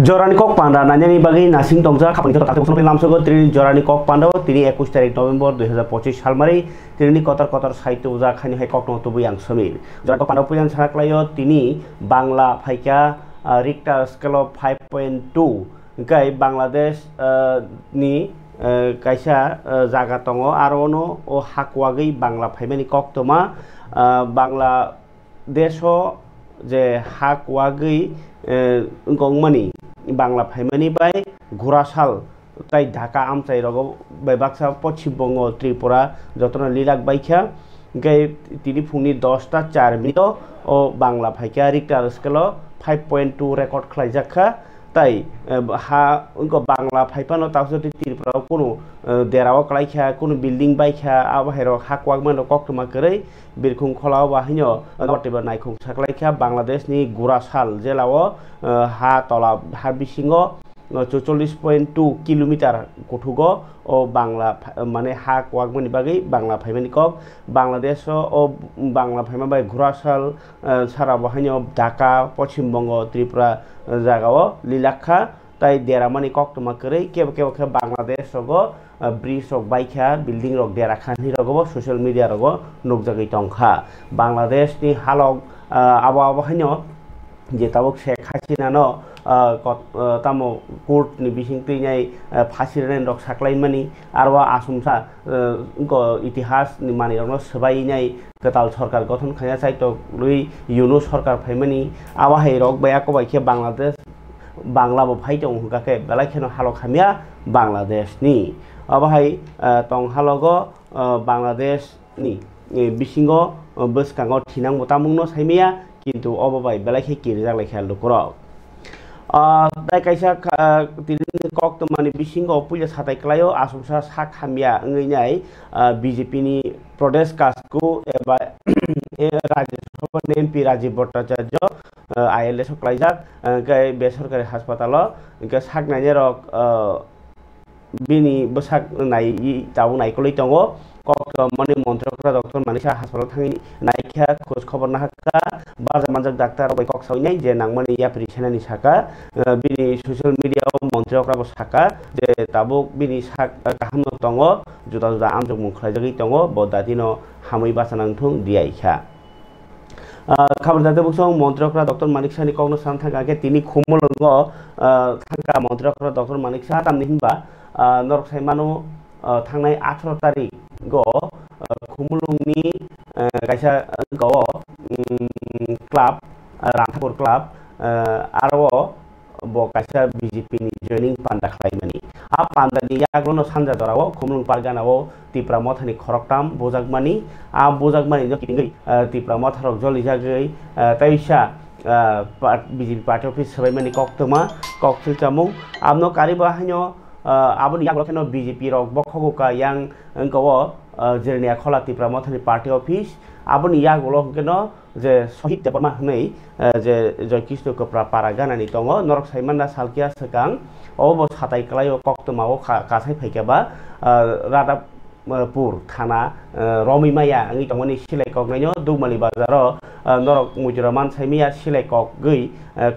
জরানি cock পান্ডা নাইনানি বাগি নাসিং টংজা খাপানি তো তাতে বসন লামসগো তিনি জরানি কক পান্ডাও তিনি 21 তারিখ নভেম্বর 2025 সাল মারি তিনি কতার কতার সাহিত্য উজা খানি হাই কক নতবুই আং সমীর জরানি কক পান্ডাও পুয়ান সারাক্লাयो তিনি বাংলা ফাইকা রিক্টার স্কেল অফ 5.2 গাই বাংলাদেশ নি কাইসা জায়গা দङ आरो नो ओ हाकवागै बांला फाइमानि कक्तमा बांलादेश जे हाकवागै गंमानि बांला फाइमानि बाय घुरासाल ताई ढाका आमचाइ रग बाक्सा पश्चिमबंग त्रिपुरा जतना लिलाक बाइखा गाय तिनि फुंनि 10:04 ओ बांला फाइका रिक्टार स्केल 5.2 रेकर्ड खालायजाखा ताई हा उनको बांला फाइपानो तावसोति त्रिपुरा कोनो देराव क्लाइखा कोनो बिल्डिं बाइखा आबाहेर हाकवागमान कक्तमा करै बिरखुं खलाव बाहिनो नटेबा नायखुं साक्लाइखा बांलादेशनि गुरासाल जेलाव हा तला हा बिसिङो 44.2 किलोमीटर गथुगो ओ बांला माने हा कवागमानि बागै बांला फाइमानि कक बांलादेश ओ बांला फाइमा बाय घुरासाल सारा बाहिनो ढाका पश्चिमबंग त्रिपुरा जागाव लिलाखा ताई देरामानि कक्तमा करै केब केब बांलादेश रगो ब्रिज रग बाइखा बिल्डिं रग देराखानि रगो सोशल मीडिया रगो नुकजागै टंखा बांलादेशनि हालक आबाहाइनो जे ताबक शेख हासिनानो तामो कोर्ट नि बिसिं तैनाय फासिरनाय रक साक्लाइमानि आरो आसुमसा इतिहास नि मानि रनो सबाइनाय गताल सरकार गठन खाया साइतो लुइ युनो सरकार फाइमानि आवाहाय रक बायाको बाइखे बांलादेश बांला बो फाइतो हुकाके बेलाखेनो हालो खामिया बांलादेश नि आवाहाय तं हालगो बांलादेश नि बिसिंगो बसकांगो थिनां मोतामुंनो साइमिया किन्तु अबाबाय बेलाखे किरजालायखा लुकरो दाय कायसा तिनि कक्तमानि बिसिंगो पुलिस हातायक्लायो आसुमसा साखामिया ओंगैनाय बीजेपी नि प्रदेश कास्टको एबा राज्यसभा एमपी राजीव भट्टाचार्य आईएलएस क्लाइजाक गाय बेसरकारि हासपाताल इनका साकनायनि रक बिनि बसाक नाय ताउ नायकलै दङ कक्तमानि मन्त्रकरा डक्टर मानिसा हासपाताल थांनि नायखा खोज खबर नाहाका बाजा मानजाक डाक्टर बाय कक्सावनाय जे नांमानि याप्रि सेनानि साका बिनि सोशल मीडिया मन्त्रकरा साका जे ताबुक बिनि साक गाहाम दङ जुदा जुदा आमजों मुखलायजागै दङ बदादिनो हामै बासानांथुं दियाइखा खबर जाते बुसं मन्त्रकरा डक्टर मानिकसानि कग्न सान थांगाके तिनि खुमलंग थांगा मन्त्रकरा डक्टर मानिकसा तामनि हिनबा नरक साइमानो थांनाय 18 तारिख गो खुमलुंगनि कायसा गो क्लाब रांथापुर क्लाब आरो बो कायसा बीजेपी नि जॉइनिंग पांडा खालायमानि आ पांडानि याग्रनो सानजा दराव खुमलुंग पारगानाव तिप्रा मथानि खरकटाम बोजागमानि आ बोजागमानि जो किंगै तिप्रा मथारक जलि जागै तैसा बीजेपी पार्टी अफिस सबायमानि कक्तमा कक्सिल चामुं आमनो कारिबा हाइनो आबनि याग्रनो बीजेपी रक बखगोका यां गव जेरनिया खला तिप्रा मथानि पार्टी अफिस आबनि यागलो केनो जे शहीद देबमा हनै जे जयकृष्ण कप्रा पारागानानि दङ नरक साइमानना सालकिया सकां अबो साताय क्लायो कक्तमाव कासाय फैकेबा रादापुर थाना रमिमाया आंनि दङनि सिलाय कगनायनो दुमाली बाजार नरक मुजुरामान साइमिया सिलाय कग गै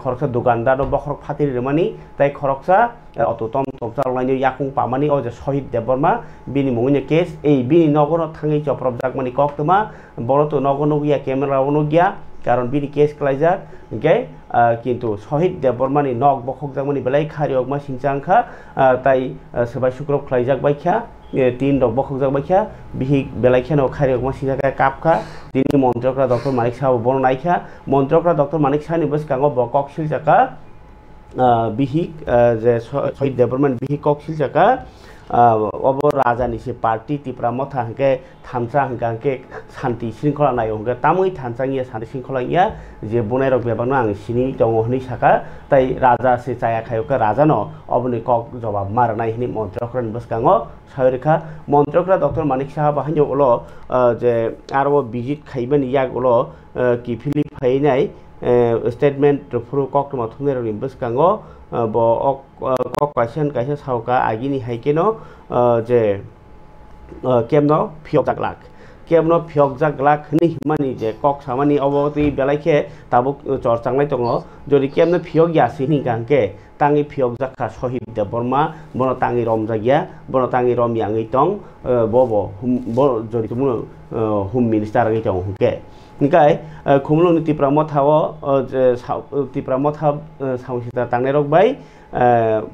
खरकसा दुकानदार बखरक फातिरि रमानि ताय खरकसा अतुतम तमसालनायनि याकुं पामानि अ जे शहीद देबमा बिनि मुंनि केस ए बिनि नगन थाङै चप्रब जागमानि कक्तमा बरतो नगन गिया क्यामेरा नो गिया कारण बिनि केस क्लाइजा गाय किन्तु शहीद देबरमानि नग बखक जागमानि बेलाय खारियगमा सिंचांखा ताई सबाय शुक्रब क्लाइजाक बायखा तीन रग बखक जाग बायखा बिहि बेलायखेनो खारियगमा सिंचाका कापखा तिनि मन्त्रकरा डक्टर मानिक साहब बननायखा मन्त्रकरा डक्टर मानिक साहनि बसकांगो बकक सिलजाका बिहि जे शहीद देबरमान बिहि कक सिलजाका अब राजानि से पार्टी तिप्रा मथा हंके थामसा हंके शांति श्रृंखला नाय हंके तामै थानसांगिया शांति श्रृंखलाया जे बनाय रक बेबानो आं सिनि दङ हनि साका ताई राजा से चाया खायका राजानो अबनि कक जवाब मारनाय हनि मन्त्रकरानि बसकांगो सायरेखा मन्त्रकरा डक्टर मानिक साहब हाइनो उलो जे आरो बिजित खाइबनि याग उलो कि फिलिप फाइनाय स्टेटमेंट फुरु कक्तमा थुनेरनि बसकांगो बो कक कायसा सावका आगिनि हाइकेनो जे केमनो फियक लाख কেমন ফিয়ক জাগলা খনি হিমানি যে কক সামানি অবগতি বেলাইকে তাবুক চর্চাংলাই দङ যদি কেমন ফিয়ক ইয়াসি হিংকাংকে tangi phiok jakha sohib de borma bono tangi rom jagya bono tangi rom yangi tong bobo bo jori tumu home minister ngi tong ke nikai khumlung ni tipramo thawo tipramo thab sangsita tangne rok bai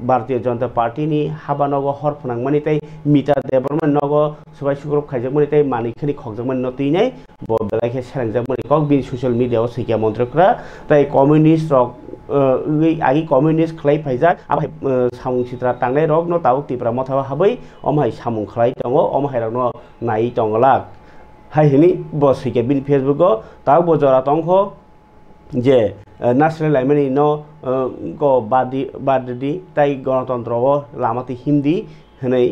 Bharatiya Janata Party ni habanogo hor phunangmani tai mita de borma nogo subai sugrop khajakmani tai manikhani khokjakmani no tinai bo belai serangjakmani kok bin social media o sikya montrokra tai communist rok agi communist khlai phaijak abai samung sitra tangnai rok no tau tipramo thawa habai omhai samung khlai tongo omhai rok no nai tonglak hai hini bo sikya bin Facebook o tau bo jora tongkho je national laimani no go badi tai gণতন্ত্র o lamati hindi hनै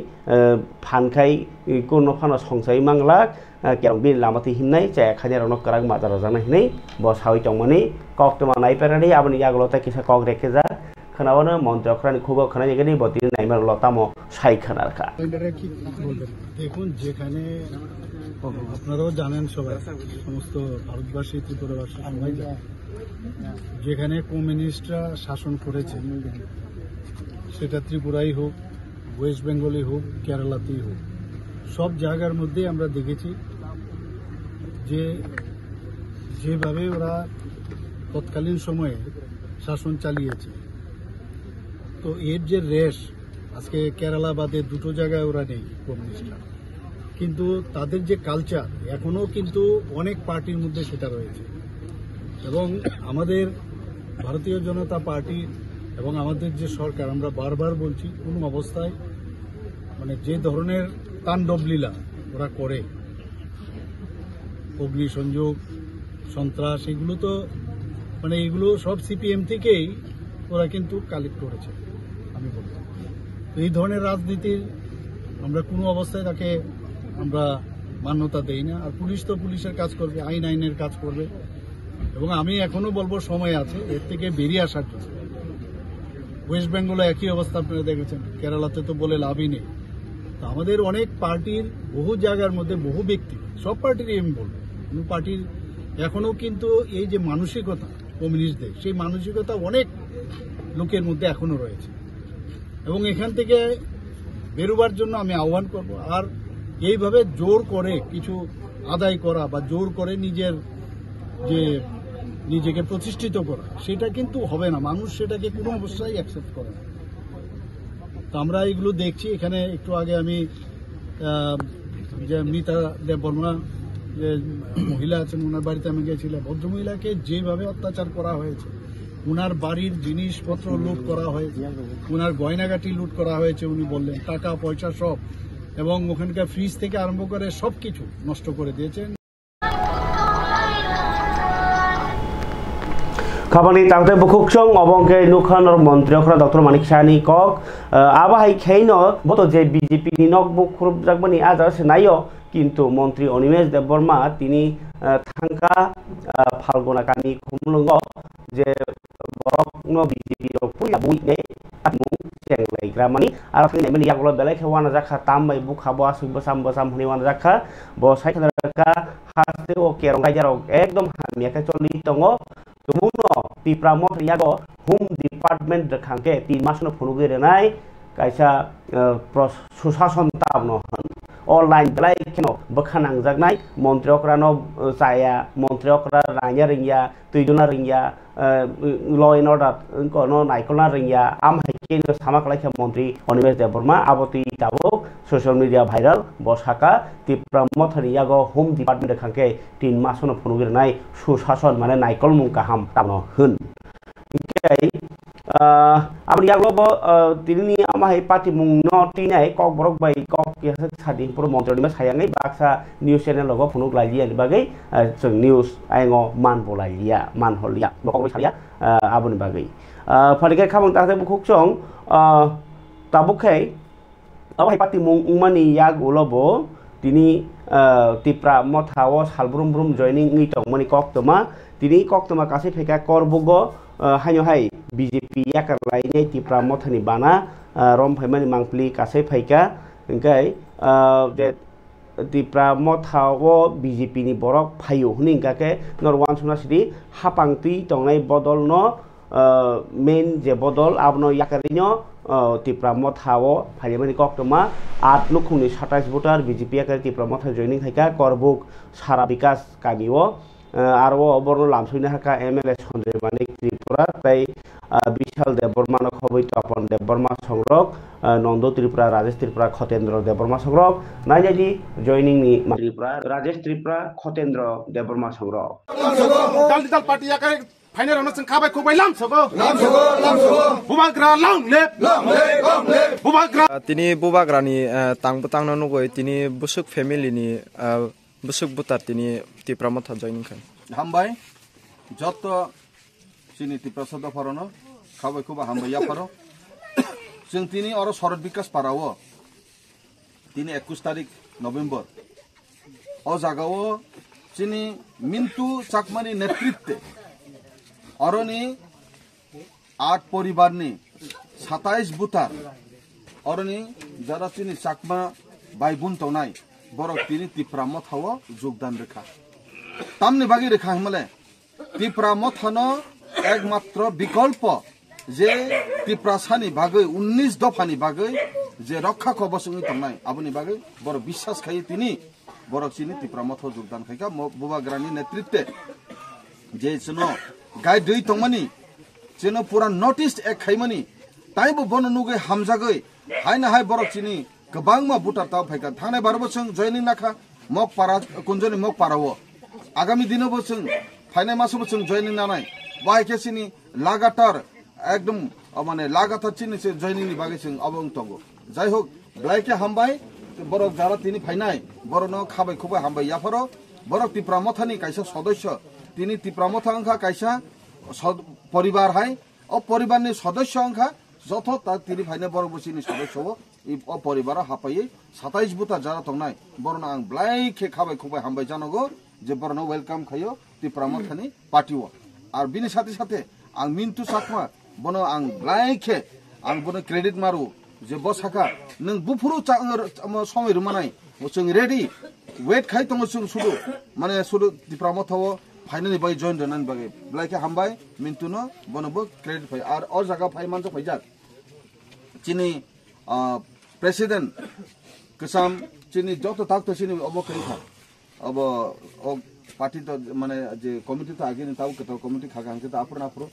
phankai kono phano songsai manglak kerong bin lamati himnai che khanya rok karak mazar jana hनै bo sawi tongmani kok toma nai perani aboni yaglota kisa kok rekeja khanawana মন্ত্রকরানি খুব খানাই গনি বতি Neymar লতামো সাই খানারকা দেখুন যেখানে আপনারাও জানেন সবাই সমস্ত ভারতবাসী ত্রিপুরাবাসী সবাই যেখানে কমিউনিস্টরা শাসন করেছে সেটা ত্রিপুরাই হোক ওয়েস্ট বেঙ্গলই হোক কেরালাতেই হোক সব জায়গার মধ্যে আমরা দেখেছি যে যেভাবে ওরা তৎকালীন সময়ে শাসন চালিয়েছে তো এর যে রেশ আজকে কেরালা বাদে দুটো জায়গায় ওরা নেই কমিউনিস্টরা কিন্তু তাদের যে কালচার এখনো কিন্তু অনেক পার্টির মধ্যে সেটা রয়েছে এবং আমাদের ভারতীয় জনতা পার্টি এবং আমাদের যে সরকার আমরা বারবার বলছি কোনো অবস্থায় মানে যে ধরনের তাণ্ডব লীলা ওরা করে অগ্নিসংযোগ সন্ত্রাস এগুলো তো মানে এগুলো সব সিপিএম থেকেই ওরা কিন্তু কালেক্ট করেছে আমি বলতে এই ধরনের রাজনীতির আমরা কোনো অবস্থায় তাকে আমরা মান্যতা দেই না আর পুলিশ তো পুলিশের কাজ করবে আইনের কাজ করবে এবং আমি এখনো বলবো সময় আছে এর থেকে বেরিয়ে আসার জন্য ওয়েস্ট বেঙ্গলে একই অবস্থা আপনারা দেখেছেন কেরালাতে তো বলে লাভই নেই তো আমাদের অনেক পার্টির বহু জায়গার মধ্যে বহু ব্যক্তি সব পার্টিরই আমি বলবো কোনো পার্টির এখনো কিন্তু এই যে মানসিকতা কমিউনিস্টদের সেই মানসিকতা অনেক লোকের মধ্যে এখনো রয়েছে এবং এখান থেকে বেরোবার জন্য আমি আহ্বান করব আর এইভাবে জোর করে কিছু আদায় করা বা জোর করে নিজেকে প্রতিষ্ঠিত করা সেটা কিন্তু হবে না মানুষ সেটাকে কোনো অবস্থায় অ্যাকসেপ্ট করে না তো আমরা এগুলো দেখছি এখানে একটু আগে আমি যে মিতা দেববর্মা যে মহিলা আছেন ওনার বাড়িতে আমি গিয়েছিলাম ভদ্রমহিলাকে যেভাবে অত্যাচার করা হয়েছে ওনার বাড়ির জিনিসপত্র লুট করা হয়েছে ওনার গয়নাগাটি লুট করা হয়েছে উনি বললেন টাকা পয়সা সব এবং ওখানকার ফ্রিজ থেকে আরম্ভ করে সবকিছু নষ্ট করে দিয়েছেন খাবানি তাংতে বুকুকসং অবংকে নুখানর মন্ত্রীকরা ডক্টর মানিক সাহানি কক আবাহাই খেইন বতো যে বিজেপি নি নক বুকুরব জাগবানি আজার সেনাইও কিন্তু মন্ত্রী অনিমেষ দেববর্মা তিনি থাঙ্কা ফাল্গুনা কানি খুমলুঙ্গ যে বরকনো বিজেপি র পুয়া বুইনে আমু চেংলাইগ্রা মানি আর ফাইনে মানি ইয়াগল বেলাই খেওয়ানা জাখা তামবাই বুখাবো আসুক বসাম হনি ওয়ানা জাখা ব সাইখানাকা হাসতে ও কেরং গাইজারক একদম হামিয়াকে চলি দङ Tumuno tipramo yago home department khangke 3 mas no phunugi renai kaisa susason tabno online belai keno bakhanang jagnai montriokra no saya montriokra ranya ringya tuiduna ringya law and order ko no naikona ringya am haike no samaklai khe montri Onimesh Deborma aboti tabo social media viral bosaka tipramo yago home department khangke 3 mas no phunugi renai susason mane naikol mungkaham tabno hun kai abni yaglo tini amahai party mung no tinai kok borok bai kok yasa sadin pro montroni ma sayangai baksa news channel logo phunuk lalia ni bagai jeng news aingo man bolalia man holia bokok salia aboni bagai phalikai khamang ta bukuk chong tabukai amahai party mung mani yag ulobo tini tipra mothawo salbrum brum joining ngi tong mani kok toma tini kok toma kasai pheka korbugo hayo hai BJP yakar lainnya tipra mothani bana rom phaimani mangpli kasai phaika engkai je Tripura মথাও BJP ni borok phayo hini gake nor wan suna sidi hapang tui tongnai bodol no main je bodol abno yakarino Tripura মথাও phaimani koktoma 8 lukhungni 27 voter BJP akar Tripura Motha joining haika korbuk sara bikas kanio aro oborno lamsuina haka MLA Sanjay Manik Tripura তাই বিশাল Debbarma খবৈ Tapan Debbarma সংরক Nanda Tripura Rajesh Tripura খতেন্দ্র Debbarma সংরক নাইজাজি joining নি ত্রিপুরা রাজেশ ত্রিপুরা খতেন্দ্র দেববর্মা সংরক দাল party আকারে final অনস খাবাই খুবাই লাম সগো বুবাগ্রা লাম লেপ বুবাগ্রা তিনি বুবাগ্রানি তাংনো নগৈ তিনি বুসুক ফ্যামিলিनि বুসুক বুতার তিনি ত্রিপুরা মথা জয়নিং খান হামবাই যত চিনি ত্রিপুরা সদ ফরনো খাবাই খুবা হামবাই ইয়া ফরো जों তিনি और शरद विकास पाराओ তিনি 21 तारिख नवेम्बर ओ जागाओ चिनी मिंटू चाकमानी नेतृत्वे अरनी 8 परिवारनि 27 बुतार अरनी जारा चिनी चाकमा भाई बुन तनाय बरक তিনি ত্রিপুরা মথাও যোগদান রেখা तामनि बागि रेखा हमले ত্রিপুরা মথাनो एकमात्र विकल्प जे ত্রিপুরা सानि बागै 19 दफानि बागै जे रक्षा कवचनि तंनाय आबनि बागै बर বিশ্বাস खायो তিনি बरक चिनी ত্রিপুরা मथाव যোগदान खायका बुबाग्रानि नेतृत्वे जे जनो गाय दै तंमानि जेनो पुरा नोटिस एक खायमानि ताइबो बन नुगै हामजागै हायना हाय बरक चिनी गोबांमा बुटार ताव फायका थांनाय बारबो जों जयनिं नाखा मक पारा कुंजनि मक पारावो आगामी दिनबो जों फायनाय मासबो जों जयनिं नानाय बायकेसिनि लागातार एकदम माने लागातार चिनि से जयनिंनि बागै जों अबं तंगो जाय होक ब्लाइके हामबाय बरक जारा तिनि फायनाय बरनो खाबाय खुबाय हामबाय याफरो बरक ত্রিপুরা मथानि कायसा सदस्य तिनि ত্রিপুরা मथा अंखा कायसा परिवार हाय ओ परिवारनि सदस्य अंखा যত তা তিনি ফাইনে বড় বসিনি সদস্য এই পরিবার হাপাই 27 বুতা যারা তংনাই বরনা আং ব্লাইকে খাবাই খুবাই হামবাই জানাগো যে বরনা ওয়েলকাম খাইও ত্রিপুরা মথানি পার্টিও আর বিনি সাথে সাথে আং মিন্টু সাকমা বনো আং ব্লাইকে আং বনো ক্রেডিট মারু যে বসাকা নং বুফুরু সময় রুমানাই जों रेडी वेट खाइ तंग जों सुदु माने सुदु ত্রিপুরা मथाव फाइनाली बाय जॉइन दनन बागे ब्लाइके हामबाय मिन्टुनो बनबो क्रेडिट फाइ आर और जागा फाइ मानजो फाइजाक चिनी प्रेसिडेंट कसाम चिनी जत ताक तो चिनी अब खैखा अब ओ पार्टी तो माने जे कमिटी तो आगे ताव कतो कमिटी खागा अंके तो आपुर नापुर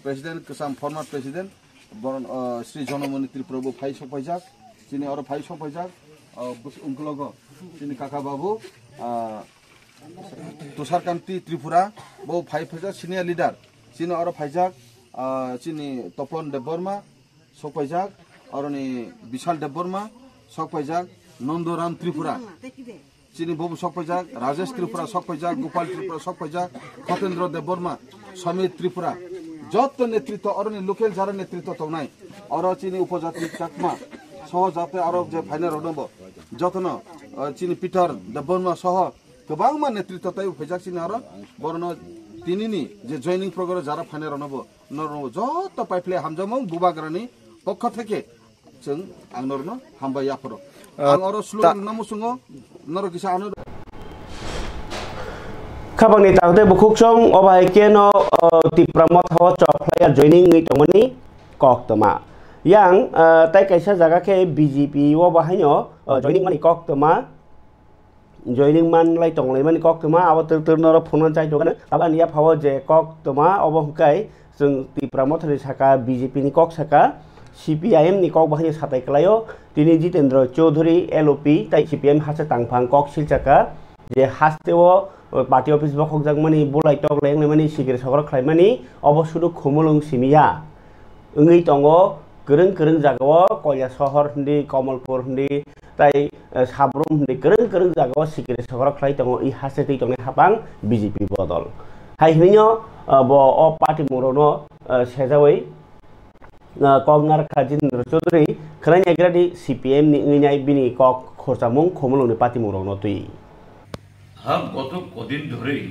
प्रेसिडेंट कसाम फॉर्मर प्रेसिडेंट बरन श्री जनमणि त्रिपुराबो फाइ सफाइजाक चिनी और फाइ सफाइजाक उनकलगो चिनी काका बाबू तुषारकांति त्रिपुरा बो फाइ फैजाक सिनियर लीडर चिनी और फाइजाक चिनी तपन देबबर्मा सफाइजाक और विशाल देबबर्मा सफाइजाक नंदराम त्रिपुरा चिनी बबू सफाइजाक राजेश त्रिपुरा सफाइजाक गोपाल त्रिपुरा सफाइजाक खतेन्द्र देबबर्मा समीर त्रिपुरा जत नेतृत्व और लोकल जारा नेतृत्व तौनाय और चिनी उपजाति चाकमा सह जाते और जे फाइनाल रदब जतन चिनी पीटर देबबर्मा सह गोबांमा नेतृत्व ताय फैजाक चिनी और बरन तिनिनि जे जॉइनिंग प्रोग्राम जारा फाइनाल रदब नरनो जत पाइप्ले हामजामो बुबाग्रानि पक्ष থেকে जों आंनरनो हामबाय याफरो आं और स्लोगान नामुसुङो नर किसा आनो खाबांनि तागदे बुखुकसं अबायकेनो ত্রিপুরা मथाव चफ्लाया जॉइनिंग नि तंगनि कक्तमा yang tai kaisa jaga ke BJP wo bahayo joining mani koktoma joining man lai tonglai mani koktoma abo turno phone chai jogana abani ya phawo je koktoma obongkai जों Tripura मथानि saka BJP ni kok saka CPIM ni kok bahayo satai klayo tini Jitendra Chaudhary LOP tai CPIM hase tangphang kok silchaka je hasteo party office ba khokjak mani bolai tok leng mani sigir sagor khlaimani obosudu khumulung simia ungei tongo गोरों गोरों जागाव कलिया सहर हिंदी कमलपुर हिंदी ताई साब्रुम हिंदी गोरों गोरों जागाव सिगिरि सहर खलाय दङ इ हासे दै दङ हाबां BJP बदल हाय हिनियो बो अ पार्टी मुरोनो सेजावै कमनार काजिन्द्र चौधुरी खराय एग्रादि CPM नि इंगिनाय बिनि कक खरसामुं खमलुनि पार्टी मुरोनो तुई हम गत कदिन धरेই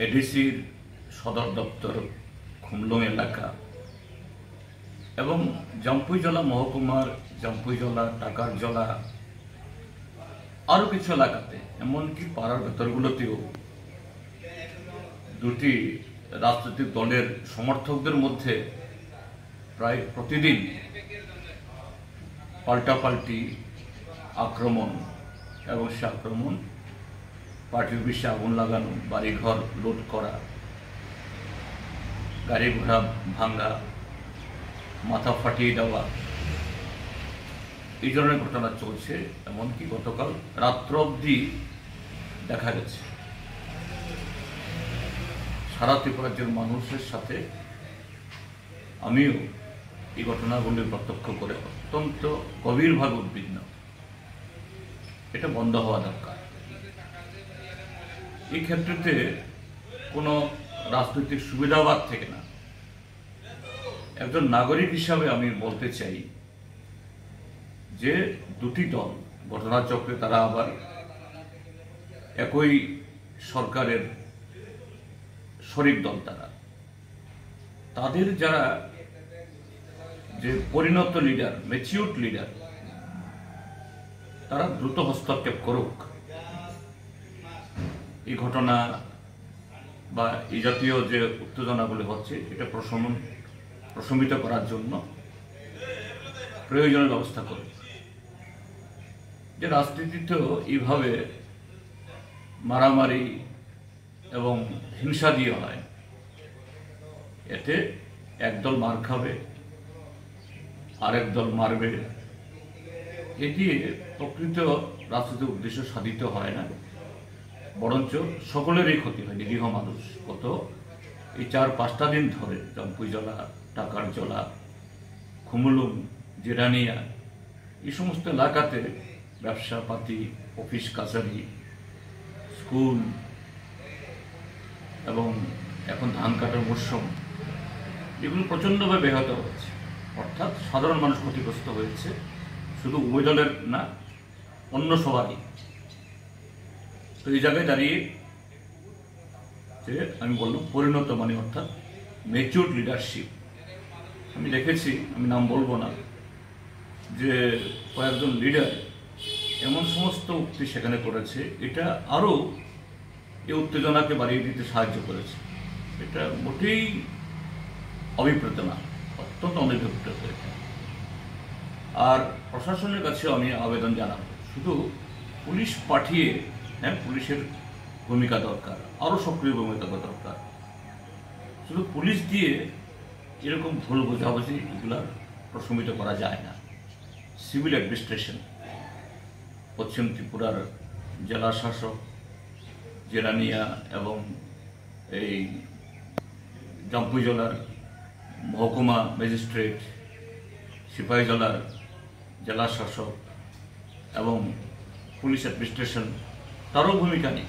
एडिसिर सदर दफ्तर खुमलुं एलाका এবং জাম্পুইজলা মহকুমার জাম্পুইজলা টাকারজলা আরো কিছু এলাকাতে এমনকি পাড়ার ভেতরগুলোতেও দুটি রাজনৈতিক দলের সমর্থকদের মধ্যে প্রায় প্রতিদিন পাল্টাপাল্টি আক্রমণ এবং সে আক্রমণ পার্টির অফিসে আগুন লাগানো, বাড়িঘর লুট করা, গাড়ি ঘোড়া ভাঙ্গা, মাথা ফাটিয়ে দেওয়া, এই ধরনের ঘটনা চলছে। এমনকি গতকাল রাত্র অবধি দেখা গেছে সারা ত্রিপুরা রাজ্যের মানুষের সাথে আমিও এই ঘটনাগুলি প্রত্যক্ষ করে অত্যন্ত গভীরভাবে উদ্বিগ্ন। এটা বন্ধ হওয়া দরকার। এই ক্ষেত্রে কোনো রাজনৈতিক সুবিধাবাদ থেকে না, একজন নাগরিক হিসাবে আমি বলতে চাই যে দুটি দল ঘটনাচক্রে তারা আবার একই সরকারের শরিক দল, তাদের যারা যে পরিণত লিডার, ম্যাচিউরড লিডার, তারা দ্রুত হস্তক্ষেপ করুক। এই ঘটনা বা এই জাতীয় যে উত্তেজনাগুলি হচ্ছে এটা প্রশমিত করার জন্য প্রয়োজনীয় ব্যবস্থা করুক। যে রাজনীতিতেও এইভাবে মারামারি এবং হিংসা দিয়ে হয়, এতে একদল মার খাবে, আরেক দল মারবে, এটি প্রকৃত রাজনৈতিক উদ্দেশ্য সাধিত হয় না, বরঞ্চ সকলেরই ক্ষতি হয়। নিরীহ মানুষ গত এই 4-5টা দিন ধরে জম্পুইজলা, টাকারজলা, খুমুলুং, জিরানিয়া এই সমস্ত এলাকাতে ব্যবসাপাতি, অফিস কাছারি, স্কুল এবং এখন ধান কাটার মরশুম, এগুলো প্রচণ্ডভাবে ব্যাহত হচ্ছে। অর্থাৎ সাধারণ মানুষ ক্ষতিগ্রস্ত হয়েছে, শুধু উভয় দলের না, অন্য সবারই। তো এই জায়গায় দাঁড়িয়ে যে আমি বললাম পরিণত মানে অর্থাৎ ম্যাচিউরড লিডারশিপ, আমি দেখেছি, আমি নাম বলবো না, যে কয়েকজন লিডার এমন সমস্ত উক্তি সেখানে করেছে, এটা আরও এই উত্তেজনাকে বাড়িয়ে দিতে সাহায্য করেছে। এটা মোটেই অভিপ্রেত না, অত্যন্ত অনভিপ্রেত। আর প্রশাসনের কাছেও আমি আবেদন জানাবো, শুধু পুলিশ পাঠিয়ে, হ্যাঁ পুলিশের ভূমিকা দরকার, আরও সক্রিয় ভূমিকা দরকার। শুধু পুলিশ দিয়ে এরকম ভুল বোঝাবুঝি এগুলা প্রশমিত করা যায় না। সিভিল অ্যাডমিনিস্ট্রেশন, পশ্চিম ত্রিপুরার জেলা শাসক, জেরানিয়া এবং এই জম্পুইজলার মহকুমা ম্যাজিস্ট্রেট, সিপাহীজলার জেলা শাসক এবং পুলিশ অ্যাডমিনিস্ট্রেশন, তারও ভূমিকা নেই।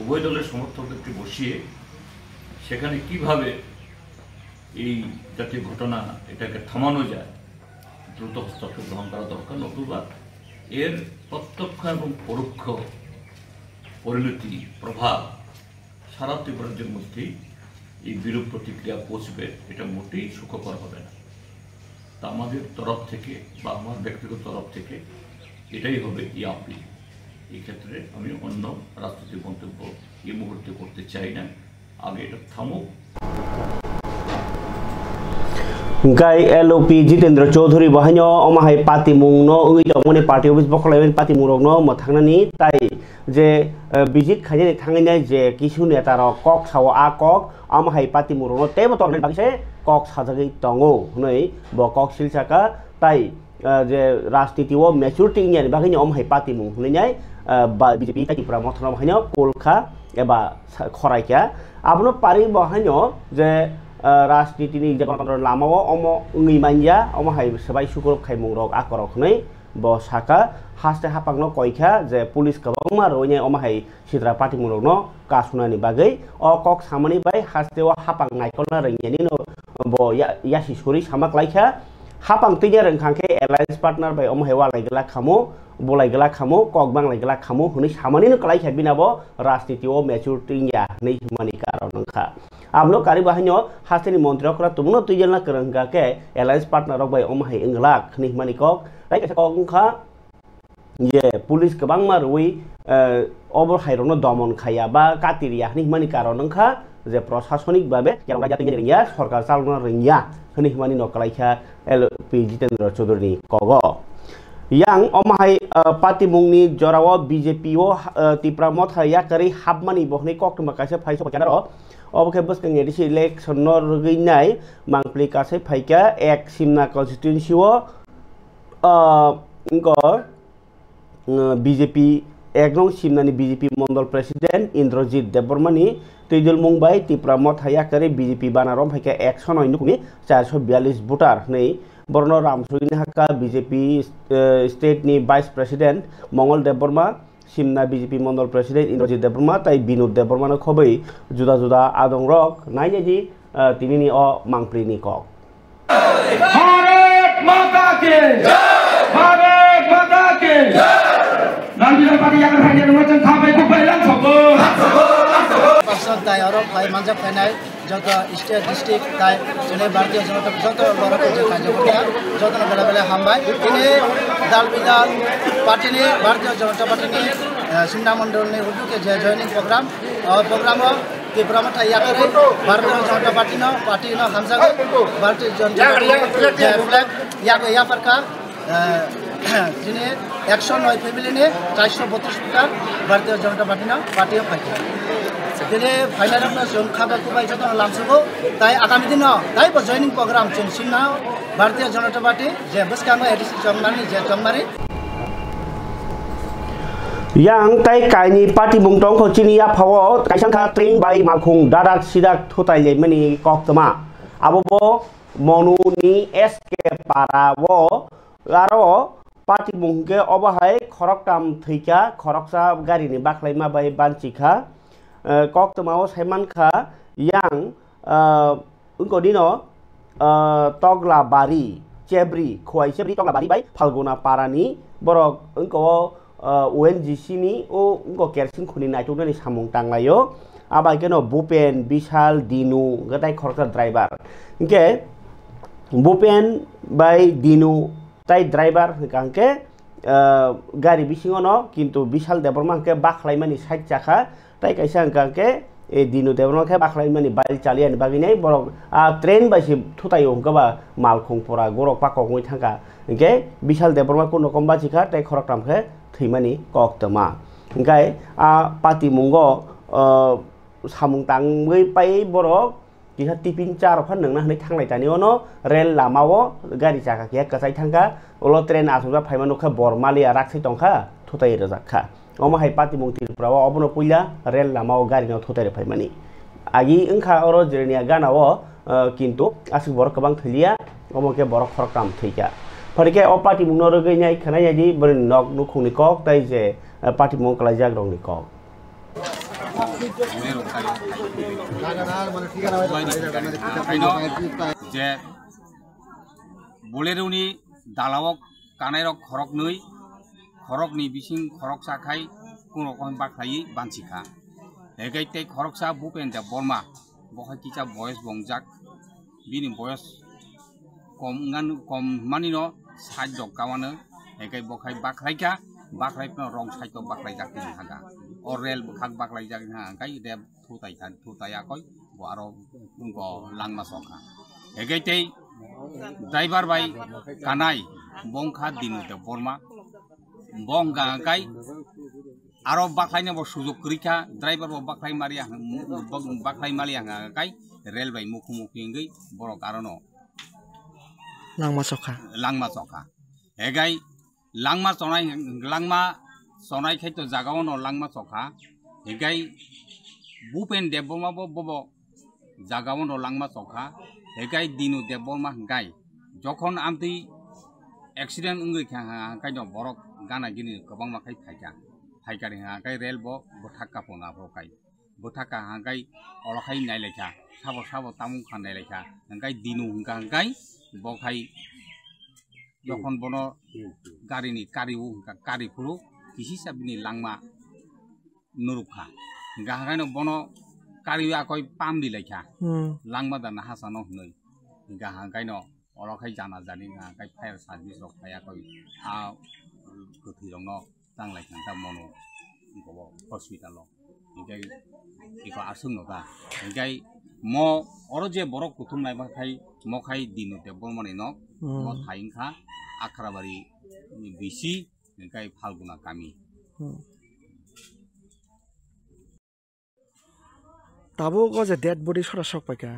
উভয় দলের সমর্থকদেরকে বসিয়ে সেখানে কিভাবে এই জাতীয় ঘটনা এটাকে থামানো যায়, দ্রুত হস্তক্ষেপ গ্রহণ করা দরকার। নতুবা এর প্রত্যক্ষ এবং পরোক্ষ পরিণতি, প্রভাব সারা ত্রিপুরা রাজ্যের মধ্যেই এই বিরূপ প্রতিক্রিয়া পৌঁছবে, এটা মোটেই সুখকর হবে না। তা আমাদের তরফ থেকে বা আমার ব্যক্তিগত তরফ থেকে এটাই হবে এই আপিল। এই ক্ষেত্রে আমি অন্য রাজনৈতিক মন্তব্য এই মুহূর্তে করতে চাই না, আগে এটা থামুক। গাই এলওপি জিतेन्द्र चौधरी बहायनो अमाहाय पार्टी मुंनो उइदमने पार्टी अफिस बखलायन पार्टी मुरगनो मथांनानि ताई जे बिजित खायने थांनाय जे किसु नेतार कक साव आ कक अमाहाय पार्टी मुरगनो तेबो तने बाकिसे कक साजागै दंगो हनै ब कक सिलसाका ताई जे राजनीति ओ मैच्योरिटी इन्डियानि बाहायनो अमाहाय पार्टी मुं हनैनाय बीजेपी ताइपुरा मथांना बहायनो कोलखा एबा खराइका आबनो पारि बहायनो जे राजनीतिनि गणतन्त्र लामाओ अम उंगैमानया अमहाय सबाय सुकुर खायमुं रक आकरक नै ब साका हास्ते हापांनो कयखा जे पुलिस गोबां रोयने अमहाय सिद्रा पार्टी मुरगनो कासुनानि बागै अ कक सामनि बाय हास्तेव हापां नायकलना रंगेनि नो ब यासि सरि सामाक लायखा हापां तैया रंखांखे एलायन्स पार्टनार बाय अमहाय वालायगला खामो बलायगला खामो कक बांलायगला खामो हनै सामनिनो कलायखा बिनाबो राजनीति ओ मैच्योरिटी या नै मानि कारण नखा आबनो कारि बाहायनो हास्तेनि मन्त्रिकरा तुमनो तैजलना करंगा के एलायन्स पार्टनार बाय अमहाय इंगलाक नै मानि कक रायका कक যে পুলিশ গোबां मारुই अबर हाइरनो दमन खाया बा कातिरिया हिमानि कारण नोंखा जे प्रशासनिक भाबे जेराव जाति रिया सरकार चालना रिया हनि हिमानि नकलाइखा एलपी जितेन्द्र चौधुरी कग yang omahai parti mungni jorawo BJP o tipramot haya kari habmani bohni kok makase phai so kanaro obke buskang edisi election no ruginai mangpli kase phaika ek simna constituency o BJP eknong simnani BJP mondol president Indrajit Debormani Tejul Mumbai tipramot haya kari BJP banarom phaika 109 nukni 442 voter nei Borno Ramsugini Haka BJP state ni vice president Mongol Deborma Simna BJP Mondol president Indrajit Deborma tai Binod Deborma no khobai juda juda adong rok naiji tini ni o mangpri ni kok Bharat Mata ki Bharat Mata ki Nambiran pati yang hadir macam khabai kubai langsung Pasal daerah Pai Manja Penai Jota state district tai jene Bharatiya Janata Jota lora ko kaje bolia jota na bela bela hambai ini dal bidal party ni Bharatiya Janata Party ni Simna Mandal ni udu ke joining program ke program ta ya kare Bharatiya Janata Party no hamza Bharatiya Janata Party flag ya farka jene 109 family ne 432 voter Bharatiya Janata Party no party phaikai Jadi final अपना zone खाबा कुबाई जतो लामसुगो ताई आगामी दिन ताई ब joining programme chain सिमना Bharatiya Janata party J बसकामा ADC जमनानि J जममारि yang tai kaini party mungtong ko chinia phawo kaisangkha tring bai makhung dadak sidak thotai le mani koktama abobo monuni sk parawo aro party mungke obahai khoroktam thika khoroksa gari ni baklai ma bai banchikha kok temau semanka yang engko dino togla bari cebri khoi cebri togla bari bai Falguna parani borok engko ONGC ni o engko kersin khuni naituk ni samung tanglayo abai keno Bupen Bishal Dinu gatai khorka driver engke Bupen bai Dinu tai driver kangke gari bisingono kintu Bishal Deborma ke baklai mani 60 chakha tai kaisa angkake e dinu deborma ke baklai mani bail chalian bagine borok train basi thutai ongkaba malkhung pora gorok pakok ngoi thangka engke Bishal Deborma ko nokomba chikha tai khorok tamkhe thimani koktama engkai party mungo samung tangoi pai borok kiha tipin char phan nangna hanai thanglai tani ono rail lamao gari chaka ke kasai thangka olo train asungba phaimano kha bormalia raksai tongkha thutai rajakha Omahai party mungtir prawa obono puila rel lamao gari no thotere phaimani agi engkha oro jerenia ganao kintu asik borok kabang thlia omoke borok khoroktam thika phorike o party mungno rogai nyai khanai ji borin nok nukhungni kok tai je party mung kalai jak rongni kok je boleroni dalawok kanairok khorok nui khorok ni bising khorok sakai kuno kon baklai banchika egai te khorok sa Bupen Deborma bokhai kicha boys bongjak bini boys kom manino side jok kawana egai bokhai baklaika baklai no rong side to baklai jak ni haga orel bukhak baklai jak ha kai de thutai akoi bo aro unko langma sokha egai te driver bai kanai bongkha Dinu Deborma bongga kai aro baklai ne bo sujok krika driver bo baklai maria baklai malia kai railway mukhu ngai borok arono langma sokha egai langma sonai khai to jagao no langma sokha egai Bupen Deborma bo jagao no langma sokha egai Dinu Deborma gai jokhon amti accident ngai kha kai no borok gana gini kobang makai thaika ri ha kai rail bo bothaka pona bo kai bothaka ha kai olokhai nai lekha sabo tamung khan nai lekha kai Dinu hungka kai bo khai jokhon bono gari ni kari puru kisi sabini langma nurukha ga kai no bono kari akoi pam di lekha langma da na hasano hnoi ga kai no olokhai jana jani kai fire service rok khai akoi gothirongno tanglai khanta mono gobo hospital engai iko asungno ta engai mo oro je borok kuthum nai ba khai mo khai dinu te bolmani no mo thaingkha Akhrabari bisi engai Phalguna kami tabuk ko je dead body sora sok paika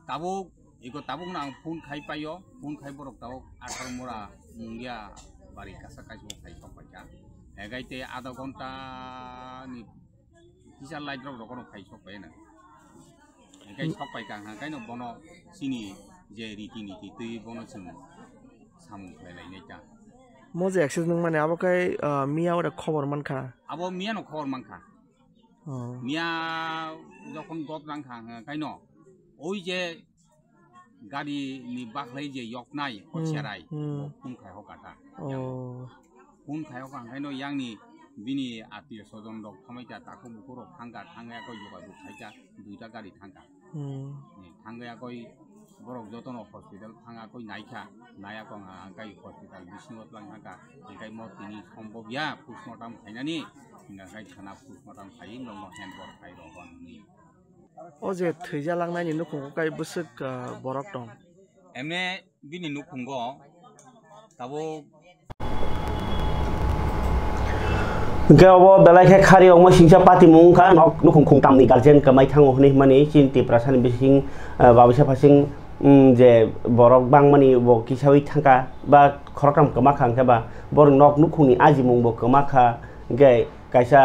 tabuk iko tabuk na phone khai payo phone khai borok tabuk athar mora mungia bari kasa kaisbo khai sok paika engai te adha ghonta ni kisar light rok rokono khai sok paina engai sok paika engai no bono sini je riti niti tui bono chung samung khlai nei ta mo je accident nung mane abo kai miya ora khobor mankha abo miya no khobor mankha মিয়া যখন গত রাংখা কাইনো ওই যে গাড়ি নি বাখলাই যে ইয়কনাই হছেরাই কোন খাই হকাটা কোন খাই হকা কাইনো ইয়াংনি বিনি আত্মীয় স্বজন রক থমাইতা তাকো বুকুর থাঙ্গা থাঙ্গা কই যোগাযোগ খাইতা দুইটা গাড়ি থাঙ্গা থাঙ্গা কই বরক যতন হসপিটাল থাঙ্গা কই নাইখা নায়া কং গাই হসপিটাল বিষ্ণুত লাংখা গাই ম তিনি সম্ভব ইয়া post-mortem খাইনানি ngai thana postmortem khai no handball khai ro hon ni o je thija langnai ni nukhung kai busuk borok tong emne bini nukhungo tabo Gawo belai khe khari ong singsa pati mung kha nok nukhung khung tam ni garden kamai thango hni mani chinti prasani bising babisa phasing je borok bangmani bo kisawi thangka ba khorokram kama khang kha ba bor nok nukhung ni aji mung bo kama kha gai kaisa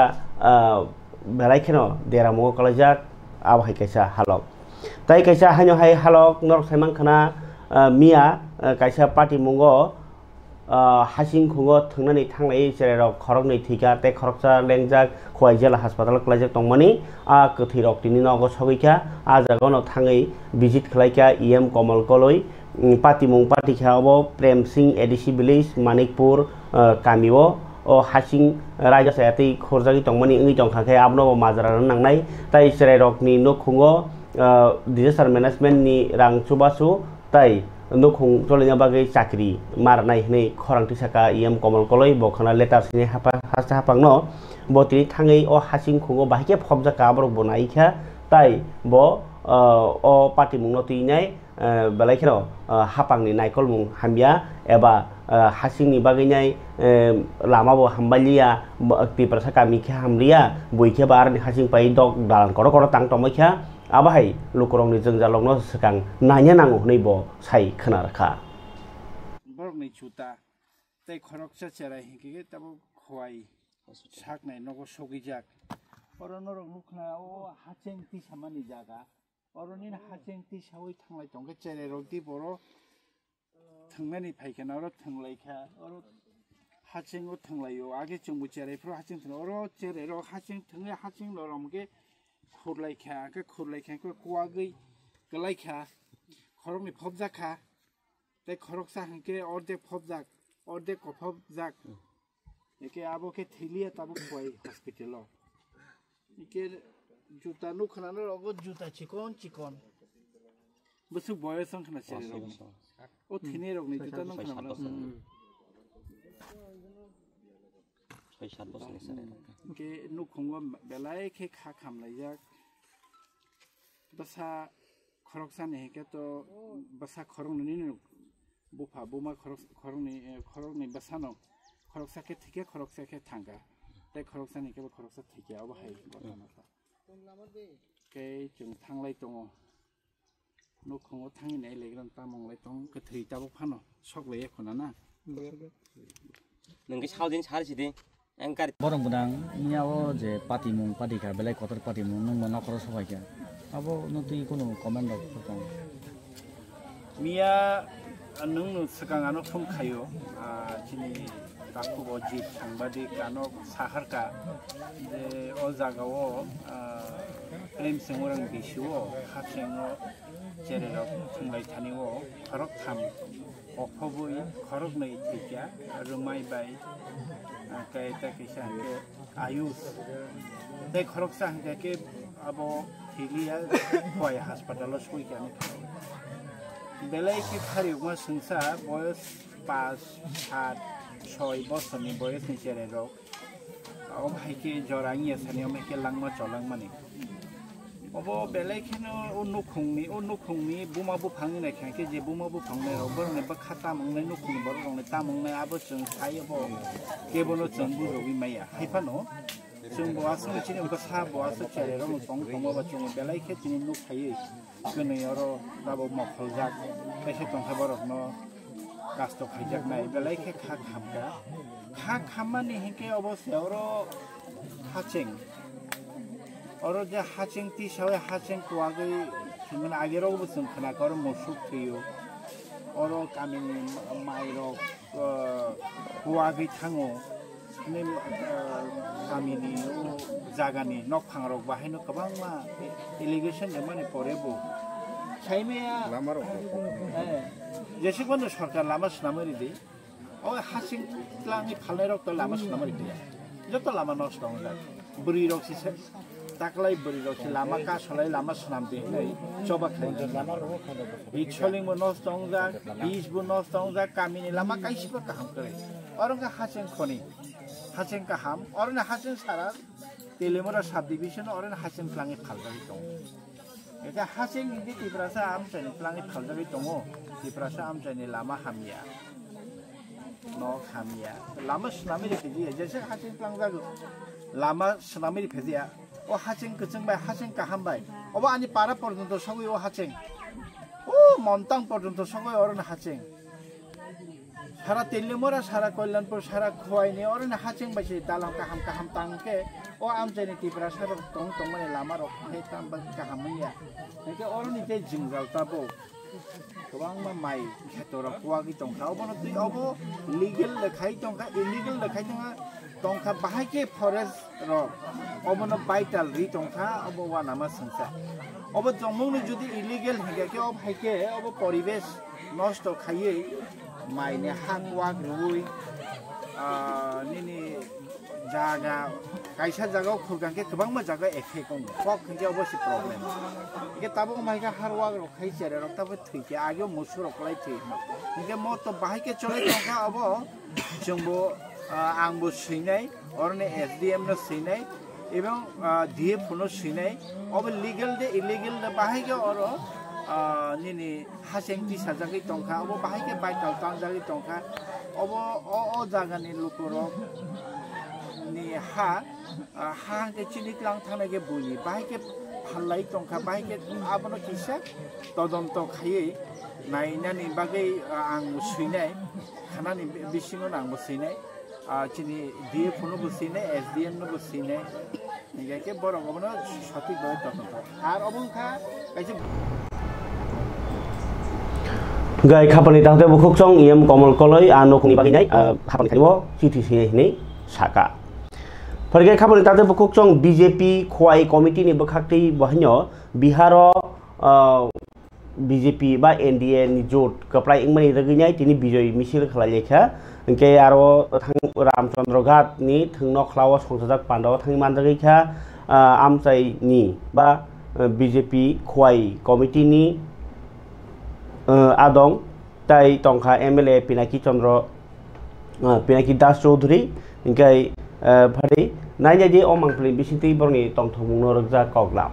belai kheno deramo kalajak abhai kaisa halok tai kaisa hanyo hai halok norok saimang khana mia kaisa party mungo hasing khungo thungnani thanglai chererok khoroknai thika te khoroksa lengjak khwai jela hospital kalajak tongmani a kathirok tini nogo sogika a jagono thangai visit khlaika em komal koloi party mung party khabo prem singh edc village manikpur kamio o hasing raja sayati khorjagi tongmani ngi tongkhakai abno majara nangnai tai chererok ni nokhungo disaster management ni rang chubasu tai nokhung cholina bagai chakri marnai hnei khorangti saka em komal koloi bokhana letter sini hasta hapangno bo tini thangai o hasing khungo bahike phobja ka borok bonai kha tai bo o party mungno tinai belai khero hapangni naikol mung hamya eba hasing ni bagai nai lama bo hambalia ti prasa kami kha hamria boike bar ni hasing pai dok dalan koro tang tomai kha abahai lukorong ni jengjalongno sekang nanya nangu nei bo sai khana rakha borok ni chuta tai khoroksa cherai hingke tabo khwai sak nai nogo sogijak oronorok nukhna o hacheng ti samani jaga oronin hacheng ti sawi thanglai tongke chererok ti boro thangnani phaikana oro thanglaikha oro hacheng o thanglaio age chungbu cherai pro hacheng thno oro chererok hacheng thangle hacheng loromke khurlaikha ke khurlaikha ko kwagei galaikha khorokni phobjakha te khoroksa hangke orde phobjak orde kophobjak eke aboke thilia tabu khoi hospital eke juta nukhna no rogo juta chikon busu boyosong khna cheri rog o thine rog ni juta nukhna no 6-7 বছর sare ke nukhungo belai ke kha khamlaijak basa khoroksa ne ke to basa khorongni ni bufa buma khorongni basa no khoroksa ke thike khoroksa ke thanga te khoroksa ni ke khoroksa thike abo hai ke chung thanglai tongo nukhungo thangi nei legran tamonglai tong ke thei tabo phano soklei khona na nang ke saudin sarjidi engkar borong budang niao je patimung padika belai kotor patimung nung mana khoro sabai ka abo noti kono comment dok tong mia nung nu sakang ano phum khayo chini takubo jip sangbadi kano sahar ka je o jagao prem singorang bishuo hapsengo cherero thunglai thaniwo khorok tham ophobui khorok nei thikya rumai bai kai ta kisa ke ayus te khorok sa ke abo thilia khoi hospital soi kan belai ki khari ma sungsa boyos 5, 7, 6 বছরনি বয়সনি চেরে rock অভাইকে জরাঙিয়া Sunny অমাইকে লাংমা চলাংমানি of বেলাইखेनो उनुखुंनि बुमा बुफांनि नायखांके जे बुमा बुफांनाय रबरने बा खाता मंगनाय नुखुंनि बरंने ता मंगनाय आबो जों सायबो केबलो जों बुरबि माया हायफानो जों बवासो मिथिनो उनखौ सा बवासो चेरे रम पंग पंग बा जों बेलाइखे तिनि नुखायो गनै अरो दाबो मखलजाक खायसे तंखा बरकनो कास्ट खायजाकनाय बेलाइखे खा खामगा खा खामानि हेके अबस्था अरो हाचें और जे हाचें ती सावे हाचें कुआगै थिमन आगेरावबो जों खोनाखौ आरो मुसुक थैयो और गामिनि माइरक कुआगै थाङो ने गामिनि जागानि नक फांरक बाहायनो गोबां मा एलिगेशन माने परेबो साइमेया लामारक जेसेबांनो सरकार लामा सुनामरि दे ओ हाचें लाङि फालनाय रक लामा सुनामरि दे जत लामा नस्ट दं बुरि रक सिसे ताकलाई बरी रक्सी लामा का सलाई लामा सुनाम दे नै चोबा खाइ लामा रो खादा बिछलिङ म नस्तङ जा 20 बु नस्तङ जा कामिनि लामा काइसिबो काम करे अरंगा हाचें खनि हाचें का हाम अरन हाचें सारा तेलेमरा सब डिभिजन अरन हाचें प्लाङि फालजारि दं एका हाचें नि तिब्रासा आम चाहिँ प्लाङि फालजारि दङ तिब्रासा आम चाहिँ लामा हामिया न हामिया लामा सुनामि रेखि जेसे हाचें प्लाङ जागो लामा सुनामि फेजिया ओ हाचें कचंग बाय हाचें काहामबाय अब आनि पारा पर्यन्त सबै ओ हाचें ओ मन्तां पर्यन्त सबै अरन हाचें सारा तेलिमरा सारा कल्याणपुर सारा खुवाइने अरन हाचें बायसे दालां काहाम तांके ओ आमचाइनि तिब्रा सारा तंग माने लामा रखै ताम काहामैया नेके अरन इते जिंगालताबो गोबां माइ खेतरा कुवागि तंखा अबनो तुइ अब लीगल लेखाइ तंखा इलीगल लेखाइ तंखा बाहायके फरेस्ट र अबनो बाइटाल रि तंखा अब वानामा संसा अब जमुनि जुदि इलीगल हेगे अब हाइके अब परिवेश नष्ट खायै माइने हांवाग रुइ निनि जागा काइसा जागा खुरगांके गोबां मा जागा एफेक्ट दं फक खंके अबसि प्रॉब्लेम के ताबो माइका हारवाग रखाइ चेरे रक्ताबो थैके आगे मुसु रखलाइ थै के म त बाहायके चले तंखा अब जोंबो आंबो सैनाय अरने एसडीएम न सैनाय एवं डीएफ न सैनाय अब लीगल दे इलीगल दे बाहायके और निनि हासें ति साजागै तंखा अब बाहायके बाइटाल तांजागै तंखा अब अ जागानि लोकर नि हा के चिनिक्लां थानागे बुनि बाहायके फाललाइ तंखा बाहायके आबनो किसा तदन्त खायै नायनानि बागै आं सैनाय खानानि बिसिङो आंबो सैनाय चिनी DF no Basine SDM no Basine निगाके बरगबनो सठिक भाবে तदন্ত আর অবংখা কাইছে गाय खापानि ताहते बुखुकसं इएम कमल कलय आनोखनि बागिनाय खापानि खालिबो चिठी सिनै साका फरगे खापानि ताहते बुखुकसं बीजेपी खोआई कमिटि नि बखाक्ति बहन्य बिहार बीजेपी बा एनडीए नि जोट कपड़ाई इंगमनि रगिनाय तिनि बिजय मिছিল खालायलेखा इनके आरो थां रामचंद्र घाट नि थंनो खलाव संसदक पांडव थांनि मानजागैखा आमचाइ नि बा बीजेपी खोआई कमिटि नि आदं ताई तंखा एमएलए पिनाकी दास चौधरी इनके भारी नायजादि अमांफलि बिसिंति बरनि तंथमुनो रगजा कगला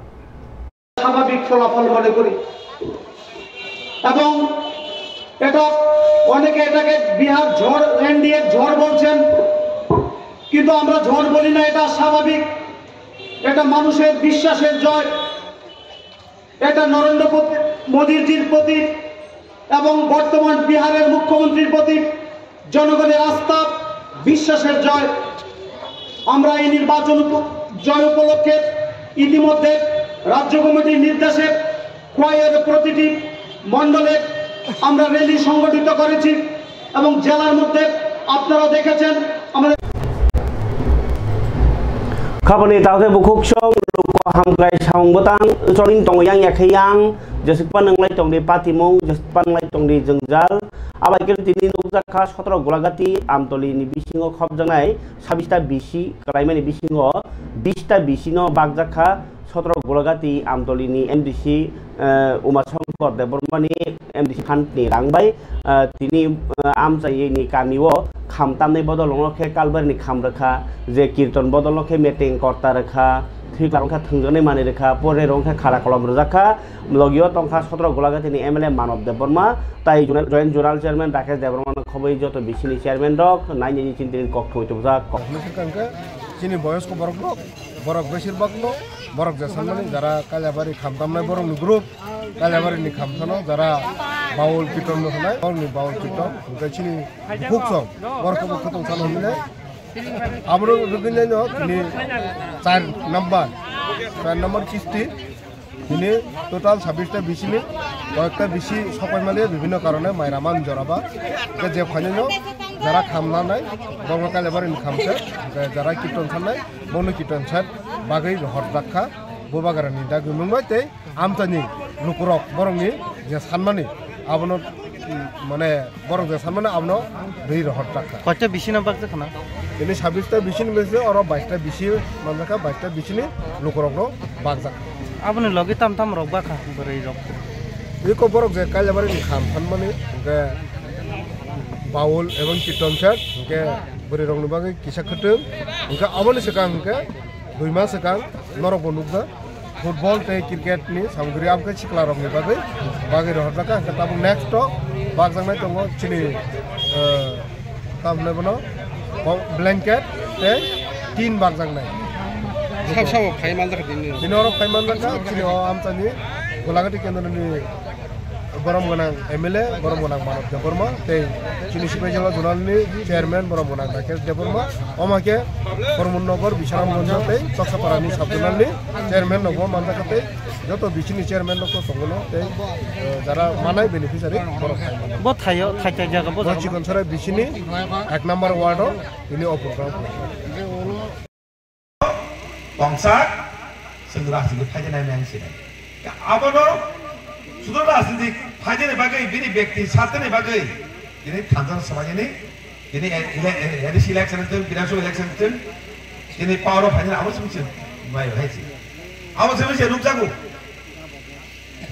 স্বাভাবিক ফলাফল মনে করি এবং এটা অনেকে এটাকে বিহার ঝড় এনডিএ ঝড় বলছেন কিন্তু আমরা ঝড় বলি না এটা স্বাভাবিক এটা মানুষের বিশ্বাসের জয় এটা নরেন্দ্র মোদীজির প্রতি এবং বর্তমান বিহারের মুখ্যমন্ত্রীর প্রতি জনগণের আস্থা বিশ্বাসের জয় আমরা এই নির্বাচন জয় উপলক্ষে ইতিমধ্যে রাজ্য কমিটির নির্দেশে খোয়াইয়ের প্রতিটি মণ্ডলে আমরা র্যালি সংগঠিত করেছি এবং জেলার মধ্যে আপনারা দেখেছেন আমাদের खापानि ताहते बुखुकसं लुको हामगाय सावंबतां चलिं तंगयां याखैयां जसपा नंगलाय तंगदे पातिमौ जसपा नंगलाय तंगदे जोंजाल आबाइकेल तिनि नुकजाखा 17 गलागाति आमतली नि बिसिङो खबजानाय 26 ता बिसि क्राइमानि बिसिङो 20 ता बिसिनो बागजाखा 17 गलागाति आमतली नि एमडीसी उमाशंकर देबबर्मानि MDC Huntni rangbai tini amchayini kamio khamtamni bodolong khe kalbarni khamrakha je kirtan bodolong khe meeting korta rakha thiklarongkha thungjani mani rakha pore rongkha khara kolom rojaka logio tongkha 17 golaga tini MLA Manav Debbarma tai joint journal chairman Rakesh Debbarma khoboi joto bisini chairman rok naini chintin kok thojak chini boyosko borok beshirbag lo borok jasanmani jara kalyabari khamtamnai borok ni group kalyabari ni khamthano jara baul piton no hanai borok ni baul piton chini buksom borok ko khotong sano mile amro ruginai no ni 4 number kisti ini total 26 টা বিশিনি কয়েকটা বিশি সবাই মিলে বিভিন্ন কারণে মাইরামান জরাবা যে final যারা খামনা নাই বঙ্গকাল এবার খামছে যারা কীর্তন ছাড়াই বন কীর্তন ছাড় বাগৈ হট রাখা বোবাগারানি দা গুমবাইতে আমতানি লুকুরক বরংনি যে সানমানি আবনো মানে বরং যে সানমানি আবনো দুই হট রাখা কয়টা বিশি নাম্বার দেখনা ini 26 টা বিশিনি বেছে আর 22 টা বিশি মানকা 22 টা বিশিনি লুকুরক বাগজা আপনি লগে তাম রকবা খা বরে rock iko borok je kalyabari ni kham thanmani ge baul এবং কীর্তন ছাড় ge bori rong ni bagi kisa khutung ge aboni sekang ge 2 mas sekang norok bonukda football te cricket ni samgri amke chikla rong ni bagi rohaka ke tabu next to bagjangnai tongo chini tamne bono blanket te 3 bagjangnai sao phaimal da din orok phaimal da chini o amtani golagati kendroni Borom Gonang MLA Borom Gonang Manav Debbarma tei chini sipai jela zonalni chairman Borom Gonang Rakesh Debbarma omake Boromnogor Bisharamganj tei Toksaparani sabjonalni chairman nogo mandaka tei joto bichini chairman noko songono tei jara manai beneficiary borom bo thayo thaita jaga bo Chikonsara bichini 1 number ward ini o program bangsak segelah segi phajanai mangsi abono sudah rasidik phajanai bagai bini ব্যক্তি সাতনে bagai ini tanjang samaj ini election itu bidangso election itu ini power of phajanai abo semicin mai haisi abo semicin rukjago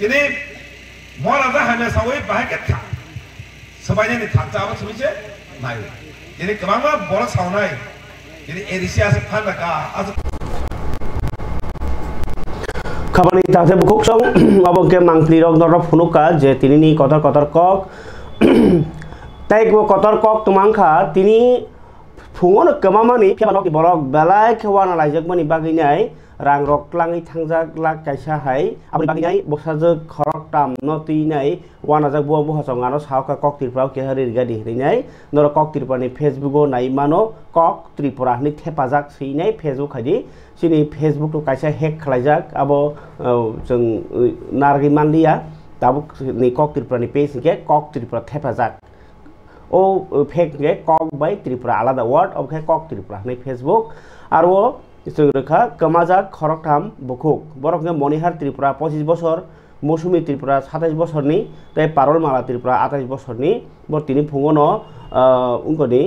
ini mola da hanya sawai bahagia tak samajnya ini tanjang abo semicin mai ini kemana bola saunai ini edisi asal phanaka asal খাবানি তাতে বুকুক song অবকে মাংপ্লি rock দর ফুনুকা যে তিনি কতর cock তাই কতর cock তুমাংখা তিনি ফুঙন কমামানি ফেমানক বরক বেলায় খেওয়ানা লাইজাকমানি বাগিনাই রাং রকলাङै थांजाक लाक कायसाहाय आबनि बागिनाय बक्साजो खरक ताम नतिनाय वानाजाक बुवा बुहासं आरो सावका कक त्रिपुराव केहारि गादि हिनाय नर कक त्रिपुरानि फेसबुकआव नायमानो कक त्रिपुरानि थेपाजाक सैनाय फेसबुक खादि सिनि फेसबुक तो कायसा हेक खालायजाक आबो जों नारगि मानलिया दाबो नि कक त्रिपुरानि पेज के कक त्रिपुरा थेपाजाक ओ फेक के कक बाय त्रिपुरा आलादा वर्ड अब के कक त्रिपुरा नि फेसबुक आरो रेखा कमाजाक खरकथाम बुकुक बरकने मणिहार त्रिपुरा 25 बছর मौसुमी त्रिपुरा 27 बছरनि ताई पारल माला त्रिपुरा 28 बছरनि बर्तिनि फुङनो उंगनि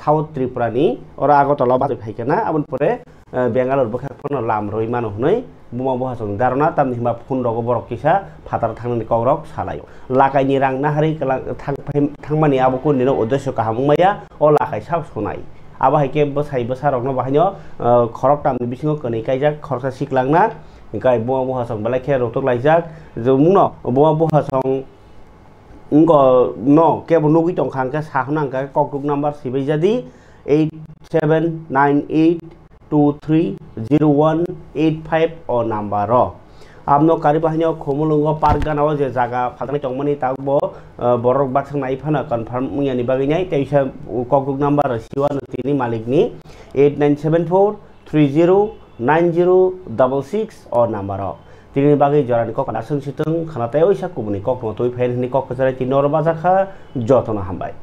साउथ त्रिपुरानि और आगरतला बाजै फाइकेना आबन परे बेंगालुर बखाफोरनो लाम रय मानो हनै बुमा बहासं दारना तामनि हिमा फुनरग बरक किसा फातार थांनि कौरक सालायो लाकायनि रां नाहारि थांमानि आबको निनो उद्देश्य काहामुमाया ओ लाकाय साब सनाय आबा हाइके बसाय बसारकनो बाहायनो खरक तामनि बिसिङाव कनै कायजाक खरसा सिकलांना गाय बुमा बहासं बलाखे रतक लायजाक जमुनो बुमा बहासं उंग न केबो नगि टंखांका साहनांका ककटुक नम्बर सिबैजादि 8798230185 ओ नम्बर आमनो कारी बाहायनो खोमुलुंग पार्क गानाव जे जागा फाथानि टंमनि तागबो बरक बाक्सां नायफाना कनफार्म मुयानि बागैनाय तैसा ककटुक नम्बर सिवान तिनि मालिकनि 8974309066 ओ नम्बर तिनि बागै जरानि कक नासं सितों खानाताय ओइसा कुबनि कक नतोय फाइन नि कक जराय तिनर बाजाखा जतन हामबाय।